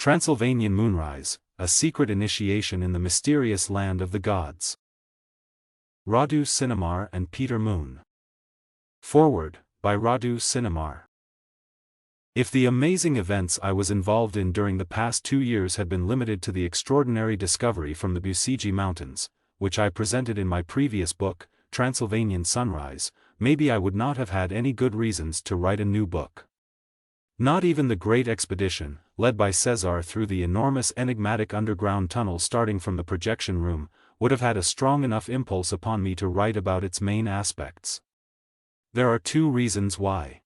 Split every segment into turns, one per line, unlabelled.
Transylvanian Moonrise, a secret initiation in the mysterious land of the gods. Radu Sinamar and Peter Moon. Foreword, by Radu Sinamar. If the amazing events I was involved in during the past 2 years had been limited to the extraordinary discovery from the Busigi Mountains, which I presented in my previous book, Transylvanian Sunrise, maybe I would not have had any good reasons to write a new book. Not even the great expedition, led by Cesar through the enormous enigmatic underground tunnel starting from the projection room, would have had a strong enough impulse upon me to write about its main aspects. There are 2 reasons why.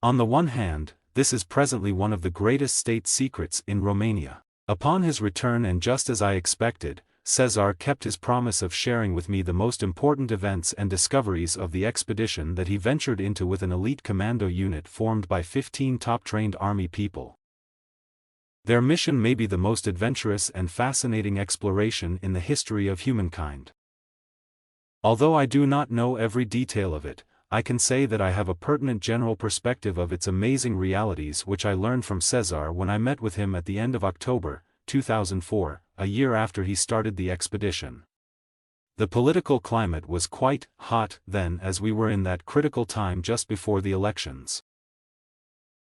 On the one hand, this is presently one of the greatest state secrets in Romania. Upon his return, and just as I expected, Cesar kept his promise of sharing with me the most important events and discoveries of the expedition that he ventured into with an elite commando unit formed by 15 top-trained army people. Their mission may be the most adventurous and fascinating exploration in the history of humankind. Although I do not know every detail of it, I can say that I have a pertinent general perspective of its amazing realities which I learned from Cesar when I met with him at the end of October 2004, a year after he started the expedition. The political climate was quite hot then, as we were in that critical time just before the elections.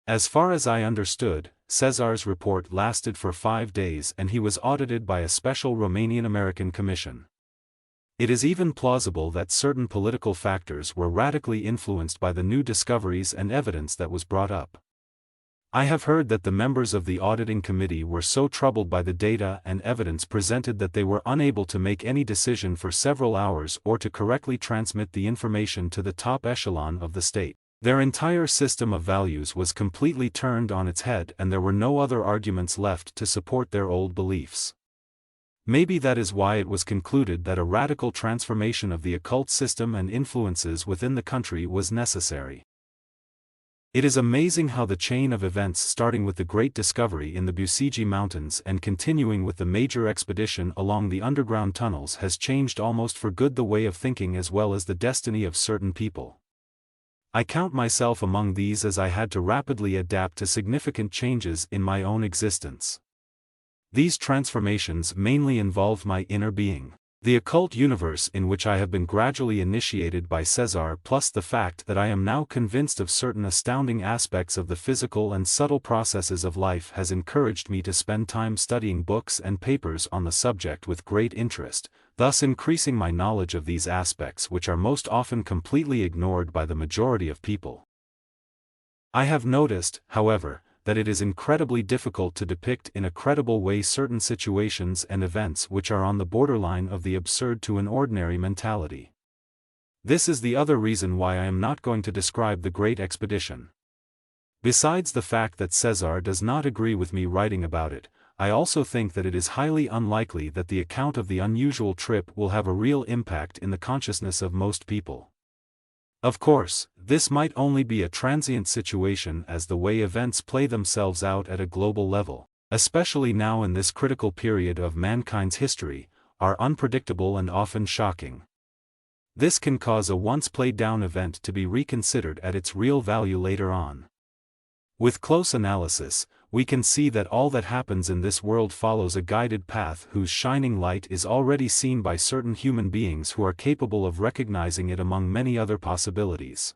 As far as I understood, Cesar's report lasted for 5 days and he was audited by a special Romanian-American commission. It is even plausible that certain political factors were radically influenced by the new discoveries and evidence that was brought up. I have heard that the members of the auditing committee were so troubled by the data and evidence presented that they were unable to make any decision for several hours or to correctly transmit the information to the top echelon of the state. Their entire system of values was completely turned on its head and there were no other arguments left to support their old beliefs. Maybe that is why it was concluded that a radical transformation of the occult system and influences within the country was necessary. It is amazing how the chain of events starting with the great discovery in the Busigi Mountains and continuing with the major expedition along the underground tunnels has changed almost for good the way of thinking as well as the destiny of certain people. I count myself among these as I had to rapidly adapt to significant changes in my own existence. These transformations mainly involved my inner being, the occult universe in which I have been gradually initiated by Cesar, plus the fact that I am now convinced of certain astounding aspects of the physical and subtle processes of life has encouraged me to spend time studying books and papers on the subject with great interest, thus increasing my knowledge of these aspects which are most often completely ignored by the majority of people. I have noticed, however, that it is incredibly difficult to depict in a credible way certain situations and events which are on the borderline of the absurd to an ordinary mentality. This is the other reason why I am not going to describe the great expedition. Besides the fact that Cesar does not agree with me writing about it, I also think that it is highly unlikely that the account of the unusual trip will have a real impact in the consciousness of most people. Of course, this might only be a transient situation as the way events play themselves out at a global level, especially now in this critical period of mankind's history, are unpredictable and often shocking. This can cause a once played down event to be reconsidered at its real value later on. With close analysis, we can see that all that happens in this world follows a guided path whose shining light is already seen by certain human beings who are capable of recognizing it among many other possibilities.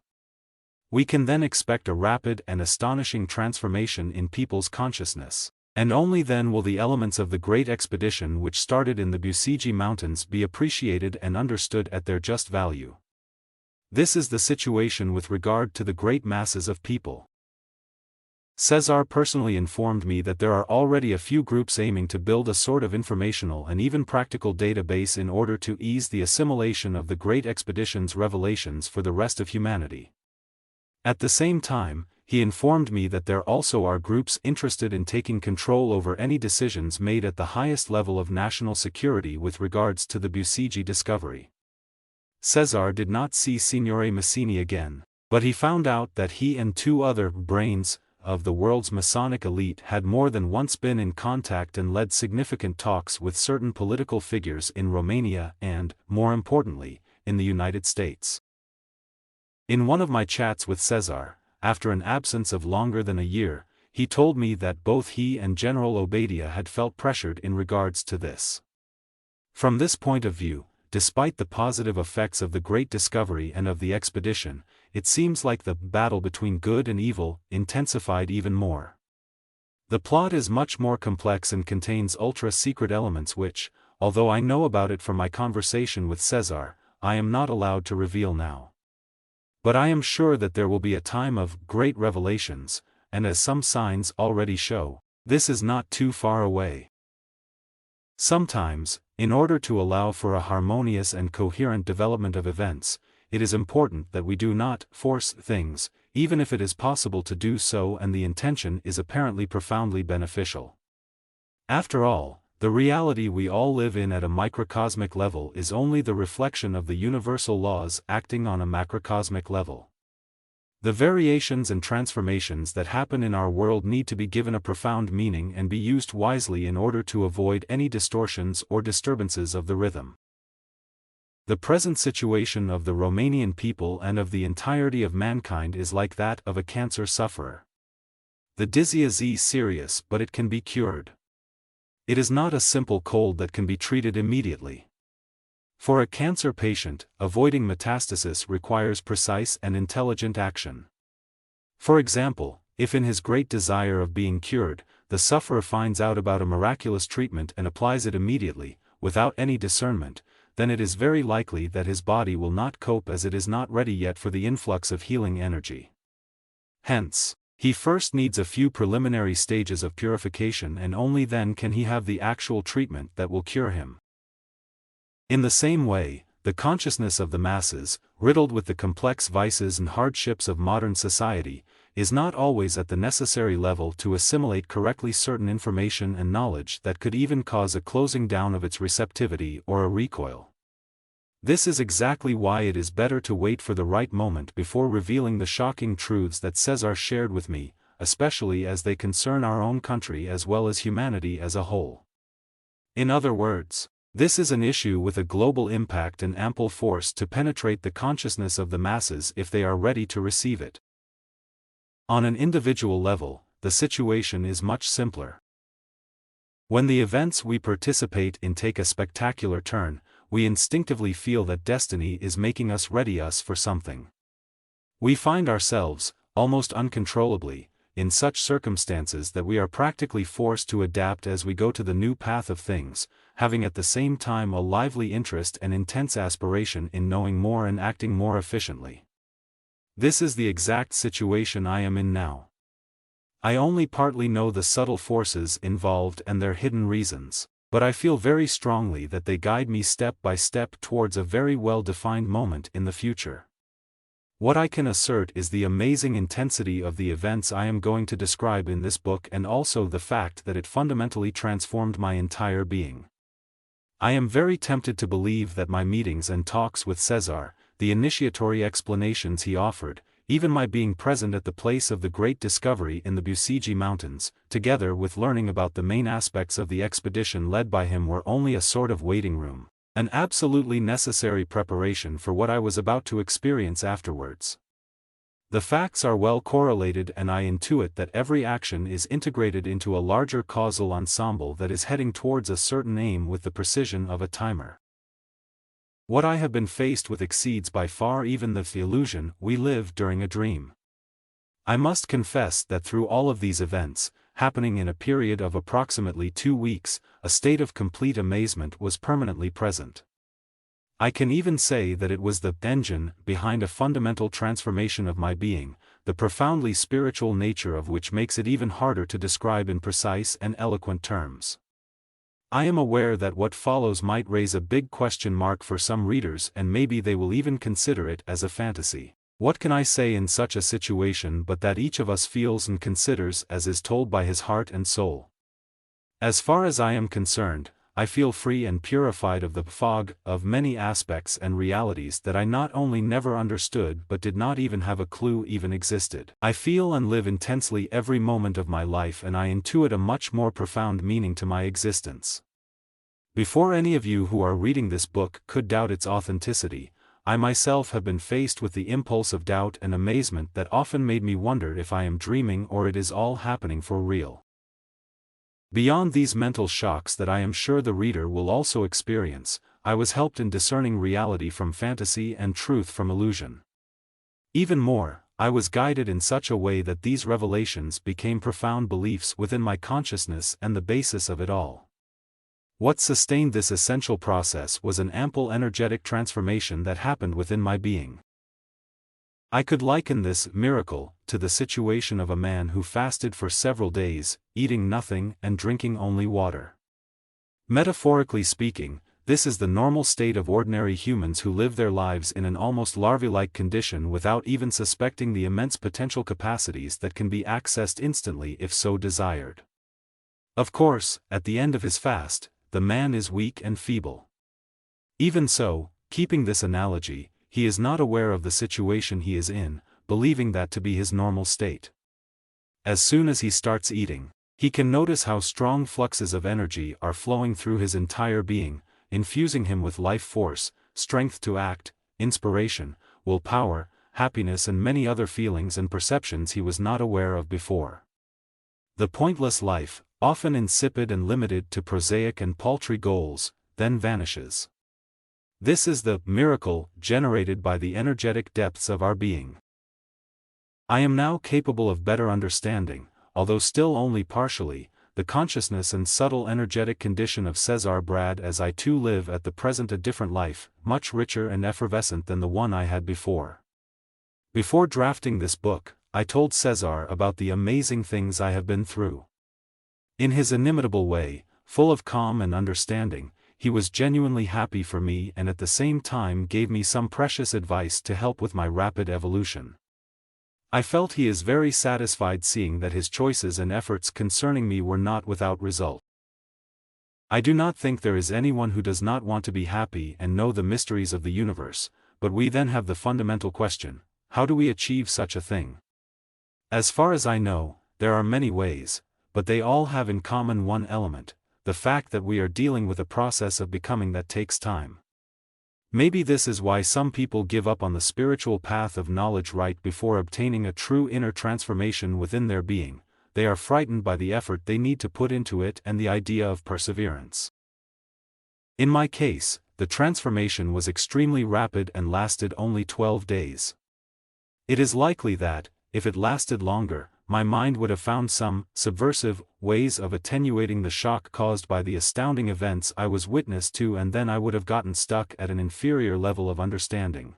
We can then expect a rapid and astonishing transformation in people's consciousness, and only then will the elements of the great expedition which started in the Busigi Mountains be appreciated and understood at their just value. This is the situation with regard to the great masses of people. Cesar personally informed me that there are already a few groups aiming to build a sort of informational and even practical database in order to ease the assimilation of the great expedition's revelations for the rest of humanity. At the same time, he informed me that there also are groups interested in taking control over any decisions made at the highest level of national security with regards to the Busigi discovery. Cesar did not see Signore Massini again, but he found out that he and 2 other brains of the world's Masonic elite had more than once been in contact and led significant talks with certain political figures in Romania and, more importantly, in the United States. In one of my chats with Cesar, after an absence of longer than a year, he told me that both he and General Obadiah had felt pressured in regards to this. From this point of view, despite the positive effects of the great discovery and of the expedition, it seems like the battle between good and evil intensified even more. The plot is much more complex and contains ultra-secret elements which, although I know about it from my conversation with Caesar, I am not allowed to reveal now. But I am sure that there will be a time of great revelations, and as some signs already show, this is not too far away. Sometimes, in order to allow for a harmonious and coherent development of events, it is important that we do not force things, even if it is possible to do so and the intention is apparently profoundly beneficial. After all, the reality we all live in at a microcosmic level is only the reflection of the universal laws acting on a macrocosmic level. The variations and transformations that happen in our world need to be given a profound meaning and be used wisely in order to avoid any distortions or disturbances of the rhythm. The present situation of the Romanian people and of the entirety of mankind is like that of a cancer sufferer. The disease is serious, but it can be cured. It is not a simple cold that can be treated immediately. For a cancer patient, avoiding metastasis requires precise and intelligent action. For example, if in his great desire of being cured, the sufferer finds out about a miraculous treatment and applies it immediately, without any discernment, then it is very likely that his body will not cope as it is not ready yet for the influx of healing energy. Hence, he first needs a few preliminary stages of purification and only then can he have the actual treatment that will cure him. In the same way, the consciousness of the masses, riddled with the complex vices and hardships of modern society, is not always at the necessary level to assimilate correctly certain information and knowledge that could even cause a closing down of its receptivity or a recoil. This is exactly why it is better to wait for the right moment before revealing the shocking truths that Caesar shared with me, especially as they concern our own country as well as humanity as a whole. In other words, this is an issue with a global impact and ample force to penetrate the consciousness of the masses if they are ready to receive it. On an individual level, the situation is much simpler. When the events we participate in take a spectacular turn, we instinctively feel that destiny is making us ready for something. We find ourselves, almost uncontrollably, in such circumstances that we are practically forced to adapt as we go to the new path of things, having at the same time a lively interest and intense aspiration in knowing more and acting more efficiently. This is the exact situation I am in now. I only partly know the subtle forces involved and their hidden reasons, but I feel very strongly that they guide me step by step towards a very well-defined moment in the future. What I can assert is the amazing intensity of the events I am going to describe in this book and also the fact that it fundamentally transformed my entire being. I am very tempted to believe that my meetings and talks with Caesar, the initiatory explanations he offered, even my being present at the place of the great discovery in the Busigi Mountains, together with learning about the main aspects of the expedition led by him were only a sort of waiting room, an absolutely necessary preparation for what I was about to experience afterwards. The facts are well correlated and I intuit that every action is integrated into a larger causal ensemble that is heading towards a certain aim with the precision of a timer. What I have been faced with exceeds by far even the illusion we live during a dream. I must confess that through all of these events, happening in a period of approximately 2 weeks, a state of complete amazement was permanently present. I can even say that it was the engine behind a fundamental transformation of my being, the profoundly spiritual nature of which makes it even harder to describe in precise and eloquent terms. I am aware that what follows might raise a big question mark for some readers and maybe they will even consider it as a fantasy. What can I say in such a situation but that each of us feels and considers as is told by his heart and soul? As far as I am concerned, I feel free and purified of the fog of many aspects and realities that I not only never understood but did not even have a clue even existed. I feel and live intensely every moment of my life and I intuit a much more profound meaning to my existence. Before any of you who are reading this book could doubt its authenticity, I myself have been faced with the impulse of doubt and amazement that often made me wonder if I am dreaming or it is all happening for real. Beyond these mental shocks that I am sure the reader will also experience, I was helped in discerning reality from fantasy and truth from illusion. Even more, I was guided in such a way that these revelations became profound beliefs within my consciousness and the basis of it all. What sustained this essential process was an ample energetic transformation that happened within my being. I could liken this miracle to the situation of a man who fasted for several days, eating nothing and drinking only water. Metaphorically speaking, this is the normal state of ordinary humans who live their lives in an almost larvae-like condition without even suspecting the immense potential capacities that can be accessed instantly if so desired. Of course, at the end of his fast, the man is weak and feeble. Even so, keeping this analogy, he is not aware of the situation he is in, believing that to be his normal state. As soon as he starts eating, he can notice how strong fluxes of energy are flowing through his entire being, infusing him with life force, strength to act, inspiration, willpower, happiness and many other feelings and perceptions he was not aware of before. The pointless life, often insipid and limited to prosaic and paltry goals, then vanishes. This is the miracle generated by the energetic depths of our being. I am now capable of better understanding, although still only partially, the consciousness and subtle energetic condition of Cesar Brad as I too live at the present a different life, much richer and effervescent than the one I had before. Before drafting this book, I told Cesar about the amazing things I have been through. In his inimitable way, full of calm and understanding, he was genuinely happy for me and at the same time gave me some precious advice to help with my rapid evolution. I felt he is very satisfied seeing that his choices and efforts concerning me were not without result. I do not think there is anyone who does not want to be happy and know the mysteries of the universe, but we then have the fundamental question: how do we achieve such a thing? As far as I know, there are many ways, but they all have in common one element: the fact that we are dealing with a process of becoming that takes time. Maybe this is why some people give up on the spiritual path of knowledge right before obtaining a true inner transformation within their being. They are frightened by the effort they need to put into it and the idea of perseverance. In my case, the transformation was extremely rapid and lasted only 12 days. It is likely that, if it lasted longer, my mind would have found some subversive ways of attenuating the shock caused by the astounding events I was witness to, and then I would have gotten stuck at an inferior level of understanding.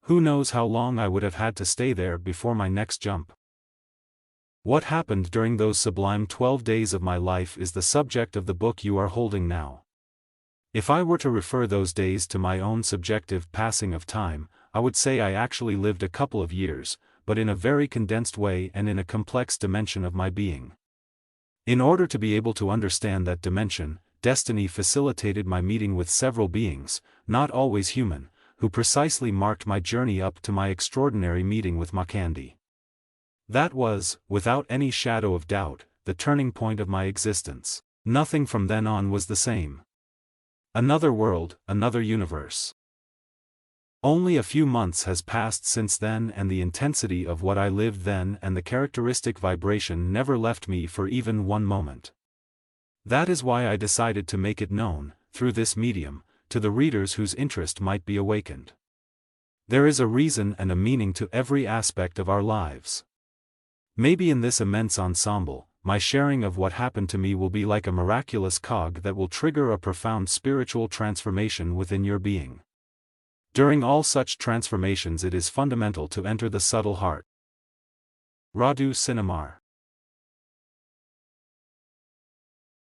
Who knows how long I would have had to stay there before my next jump. What happened during those sublime 12 days of my life is the subject of the book you are holding now. If I were to refer those days to my own subjective passing of time, I would say I actually lived a couple of years, but in a very condensed way and in a complex dimension of my being. In order to be able to understand that dimension, destiny facilitated my meeting with several beings, not always human, who precisely marked my journey up to my extraordinary meeting with Makandi. That was, without any shadow of doubt, the turning point of my existence. Nothing from then on was the same. Another world, another universe. Only a few months has passed since then, and the intensity of what I lived then and the characteristic vibration never left me for even one moment. That is why I decided to make it known, through this medium, to the readers whose interest might be awakened. There is a reason and a meaning to every aspect of our lives. Maybe in this immense ensemble, my sharing of what happened to me will be like a miraculous cog that will trigger a profound spiritual transformation within your being. During all such transformations it is fundamental to enter the subtle heart. Radu Sinamar.